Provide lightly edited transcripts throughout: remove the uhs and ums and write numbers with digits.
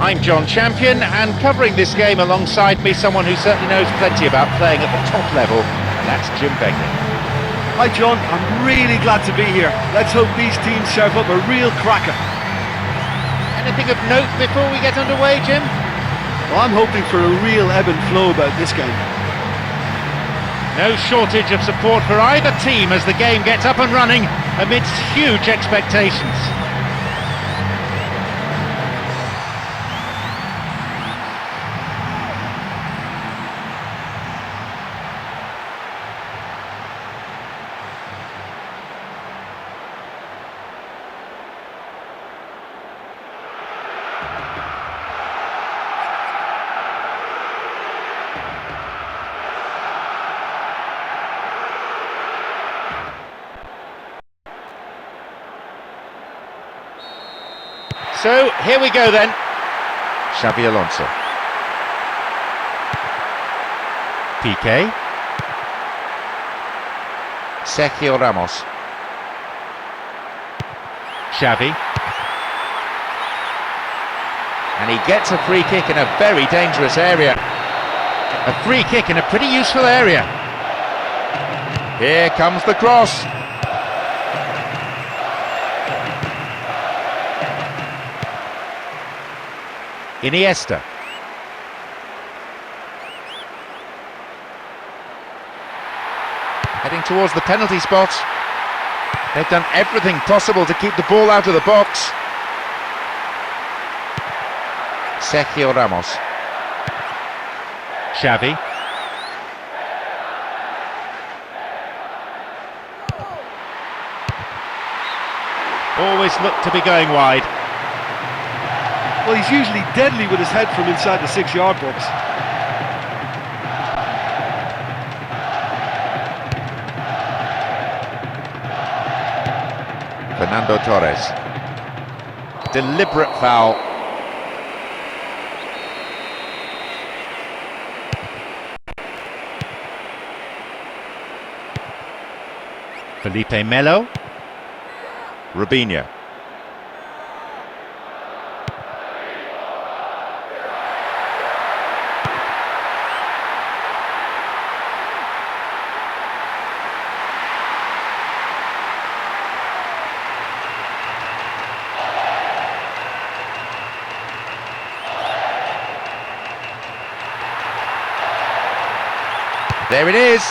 I'm John Champion, and covering this game alongside me, someone who certainly knows plenty about playing at the top level, and that's Jim Begley. Hi John, I'm really glad to be here. Let's hope these teams serve up a real cracker. Anything of note before we get underway, Jim? Well, I'm hoping for a real ebb and flow about this game. No shortage of support for either team as the game gets up and running amidst huge expectations. So, here we go then. Xabi Alonso. Piqué. Sergio Ramos. Xavi. And he gets a free kick in a very dangerous area. A free kick in a pretty useful area. Here comes the cross. Iniesta. Heading towards the penalty spot. They've done everything possible to keep the ball out of the box. Sergio Ramos. Xavi. Always look to be going wide. Well, he's usually deadly with his head from inside the 6-yard box. Fernando Torres. Deliberate foul. Felipe Melo. Rubinho. There it is.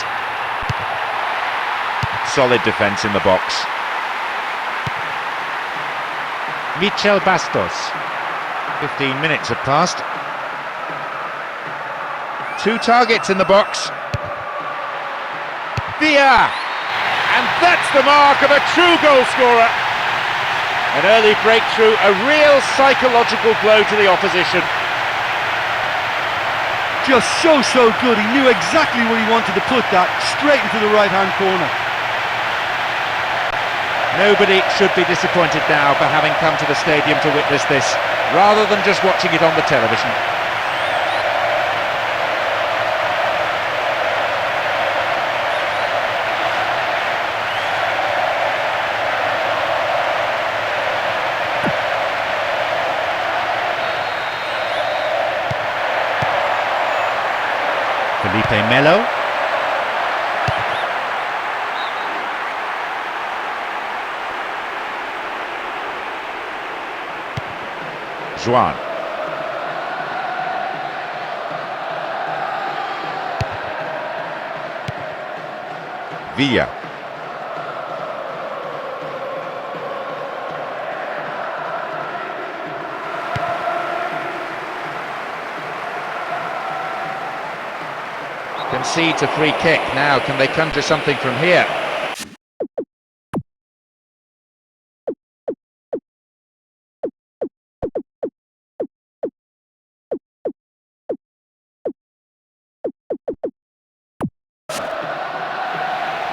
Solid defence in the box. Michel Bastos. 15 minutes have passed. 2 targets in the box. Villa! And that's the mark of a true goal scorer. An early breakthrough, a real psychological blow to the opposition. Just so good. He knew exactly where he wanted to put that, straight into the right-hand corner. Nobody should be disappointed now for having come to the stadium to witness this, rather than just watching it on the television. Felipe Melo. Juan. Villa. Concedes a free kick. Now, can they conjure something from here?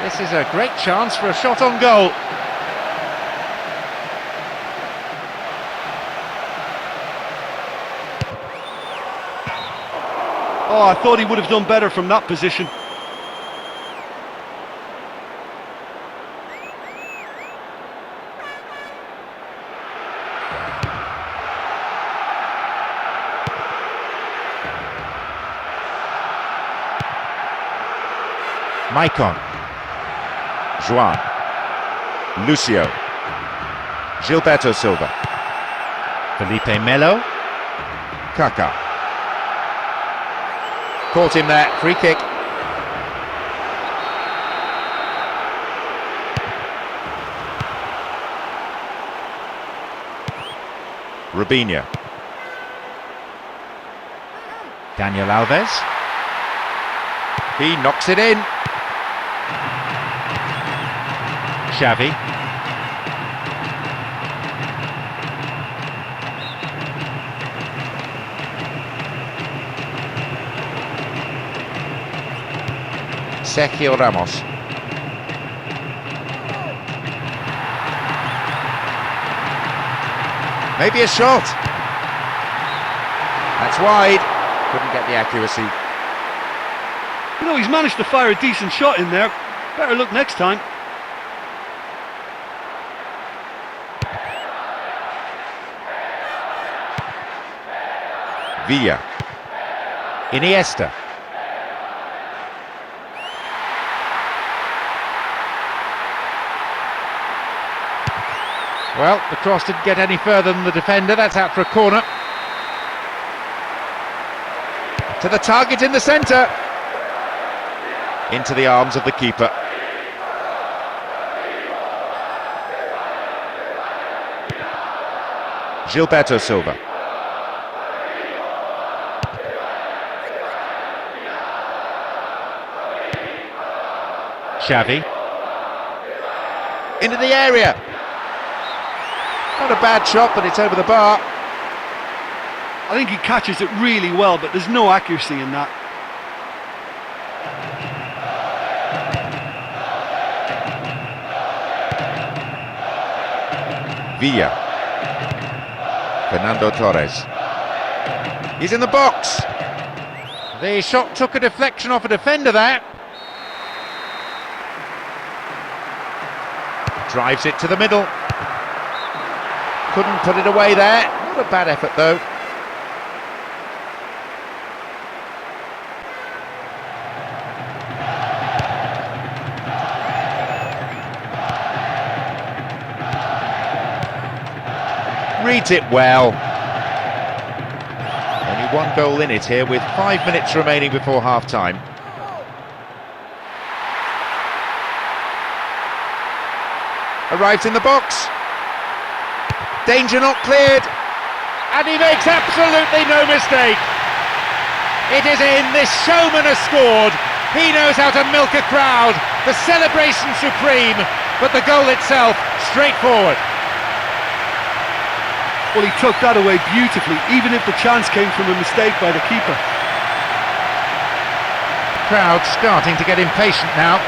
This is a great chance for a shot on goal. Oh, I thought he would have done better from that position. Maicon. Joan. Lucio. Gilberto Silva. Felipe Melo. Kaká. Caught him there, free kick. Robinho. Daniel Alves. He knocks it in. Xavi. Sergio Ramos. Maybe a shot. That's wide. Couldn't get the accuracy. You know, he's managed to fire a decent shot in there. Better look next time. Villa. Iniesta. Well, the cross didn't get any further than the defender. That's out for a corner. To the target in the centre. Into the arms of the keeper. Gilberto Silva. Xavi. Into the area. Not a bad shot, but it's over the bar. I think he catches it really well, but there's no accuracy in that. Villa. Fernando Torres. He's in the box. The shot took a deflection off a defender there. Drives it to the middle. Couldn't put it away there. Not a bad effort though. Reads it well. Only one goal in it here with 5 minutes remaining before half-time. Arrives in the box. Danger not cleared. And he makes absolutely no mistake. It is in. This showman has scored. He knows how to milk a crowd. The celebration supreme, but the goal itself straightforward. Well, he took that away beautifully, even if the chance came from a mistake by the keeper. Crowd starting to get impatient now.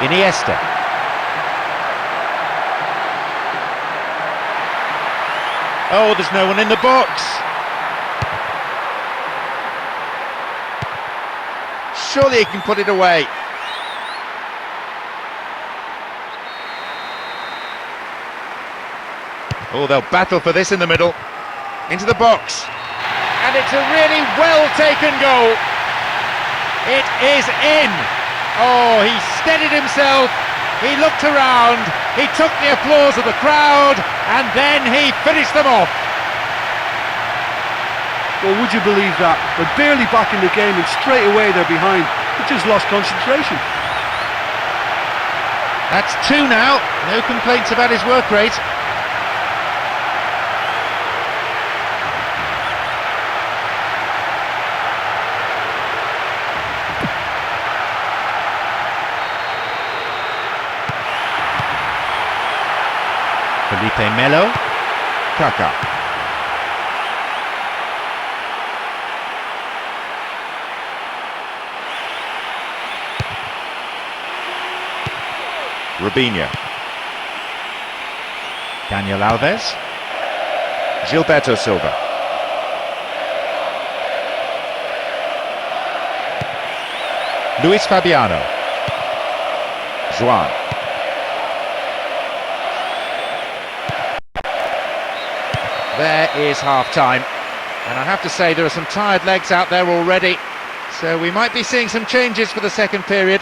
Iniesta. Oh, there's no one in the box. Surely he can put it away. Oh, they'll battle for this in the middle. Into the box. And it's a really well-taken goal. It is in. Oh, he steadied himself, he looked around, he took the applause of the crowd, and then he finished them off. Well, would you believe that? They're barely back in the game and straight away they're behind. They just lost concentration. That's 2 now, no complaints about his work rate. Felipe Melo. Kaká. Robinho. Daniel Alves. Gilberto Silva. Luis Fabiano. Juan. There is half-time, and I have to say there are some tired legs out there already, so we might be seeing some changes for the second period.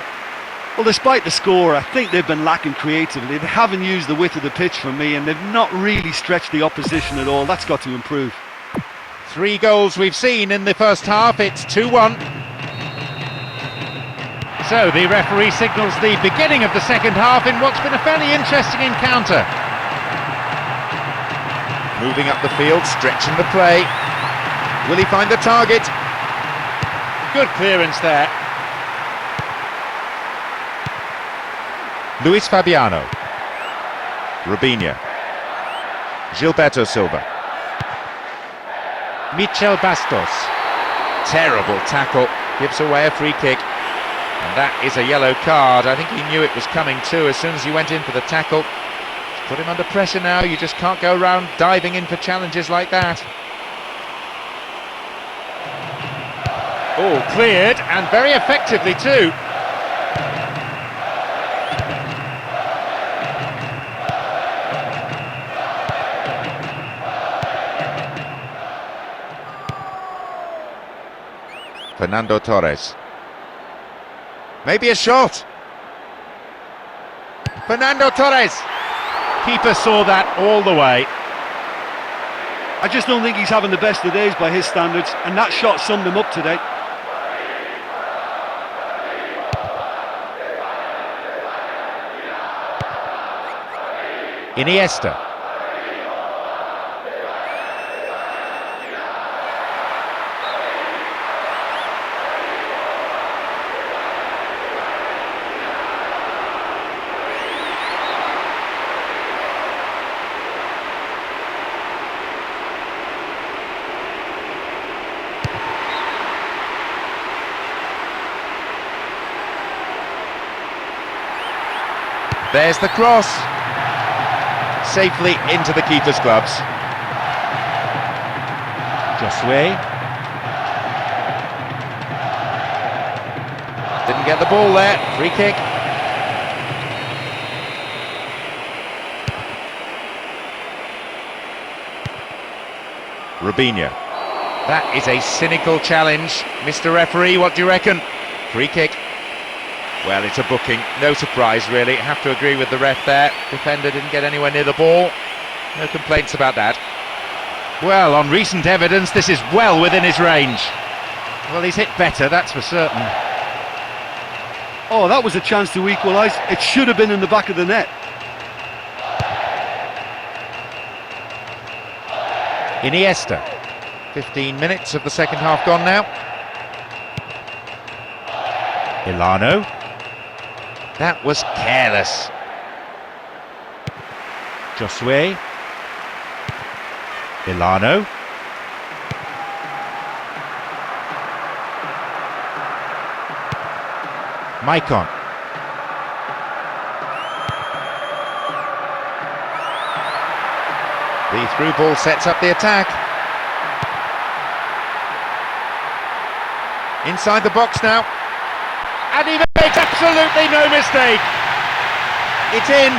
Well, despite the score, I think they've been lacking creatively. They haven't used the width of the pitch for me, and they've not really stretched the opposition at all. That's got to improve. 3 goals we've seen in the first half, it's 2-1. So the referee signals the beginning of the second half in what's been a fairly interesting encounter. Moving up the field, stretching the play. Will he find the target? Good clearance there. Luis Fabiano. Robinho. Gilberto Silva. Michel Bastos. Terrible tackle, gives away a free kick. And that is a yellow card. I think he knew it was coming too as soon as he went in for the tackle. Put him under pressure now, you just can't go around diving in for challenges like that. Oh, cleared, and very effectively too. Fernando Torres. Maybe a shot. Fernando Torres. Keeper saw that all the way. I just don't think he's having the best of days by his standards, and that shot summed him up today. Iniesta. There's the cross. Safely into the keeper's gloves. Josue. Didn't get the ball there. Free kick. Robinho. That is a cynical challenge. Mr. Referee, what do you reckon? Free kick. Well, it's a booking, no surprise really, have to agree with the ref there. Defender didn't get anywhere near the ball, no complaints about that. Well, on recent evidence, this is well within his range. Well, he's hit better, that's for certain. Oh, that was a chance to equalise. It should have been in the back of the net. Iniesta. 15 minutes of the second half gone now. Ilano. That was careless. Josue. Ilano. Maicon. The through ball sets up the attack. Inside the box now. And he makes absolutely no mistake. It's in.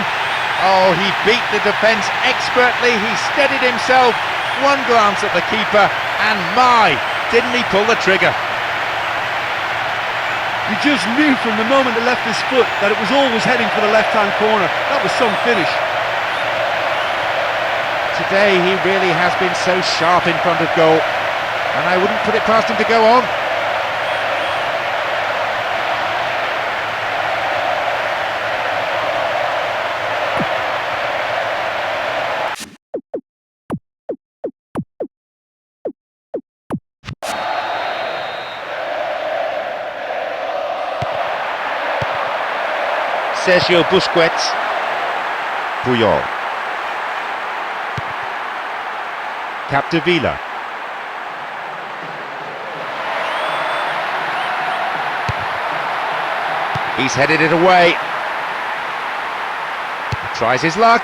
Oh, he beat the defence expertly. He steadied himself. One glance at the keeper, and my, didn't he pull the trigger? You just knew from the moment it left his foot that it was always heading for the left-hand corner. That was some finish. Today he really has been so sharp in front of goal, and I wouldn't put it past him to go on. Sergio Busquets. Puyol. Capdevila. He's headed it away. Tries his luck.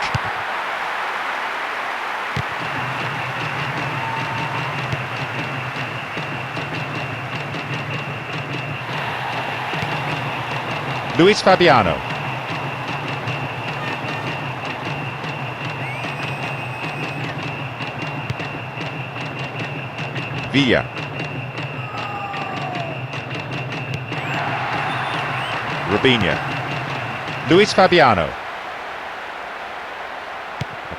Luis Fabiano. Villa. Robinho. Luis Fabiano.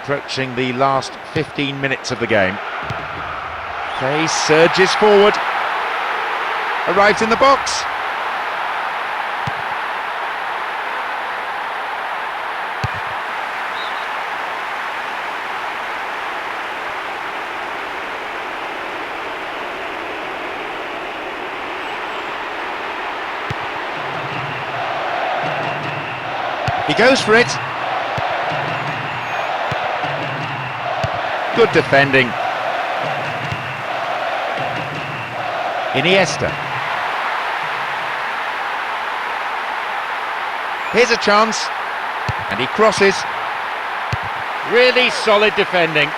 Approaching the last 15 minutes of the game. Play surges forward. Arrives in the box. He goes for it. Good defending. Iniesta. Here's a chance. And he crosses. Really solid defending.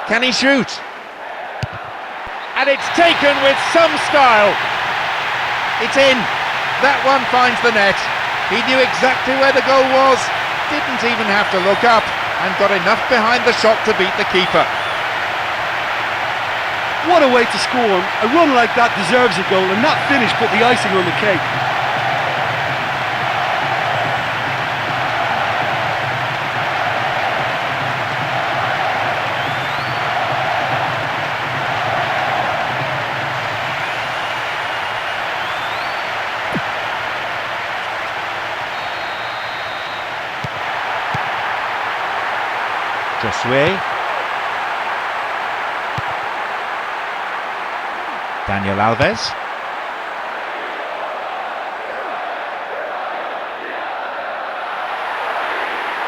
Can he shoot? And it's taken with some style. It's in. That one finds the net. He knew exactly where the goal was. Didn't even have to look up and got enough behind the shot to beat the keeper. What a way to score. A run like that deserves a goal, and that finish put the icing on the cake. Josue. Daniel Alves.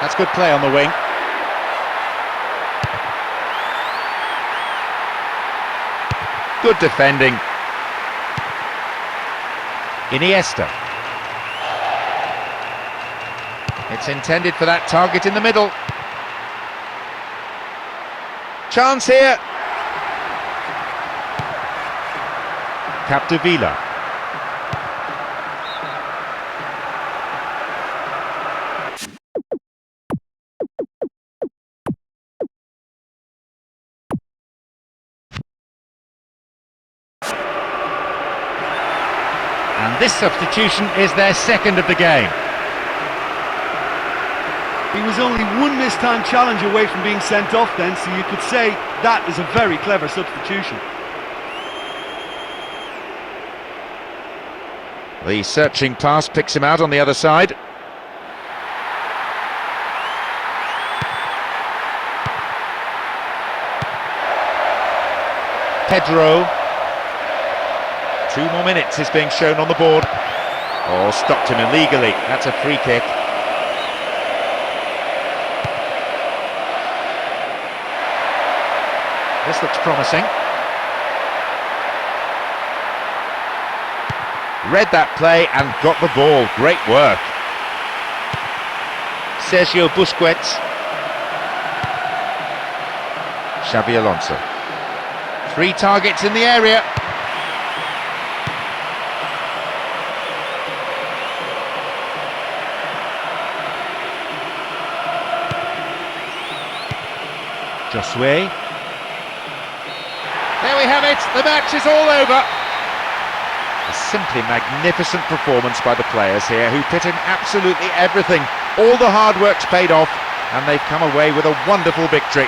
That's good play on the wing. Good defending. Iniesta. It's intended for that target in the middle. Chance here. Capdevila. And this substitution is their second of the game. He was only one missed time challenge away from being sent off then, so you could say that is a very clever substitution. The searching pass picks him out on the other side. Pedro. 2 more minutes is being shown on the board. Oh, stopped him illegally. That's a free kick. This looks promising. Read that play and got the ball. Great work. Sergio Busquets. Xabi Alonso. 3 targets in the area. Josue. There we have it, the match is all over. A simply magnificent performance by the players here, who put in absolutely everything. All the hard work's paid off, and they've come away with a wonderful victory.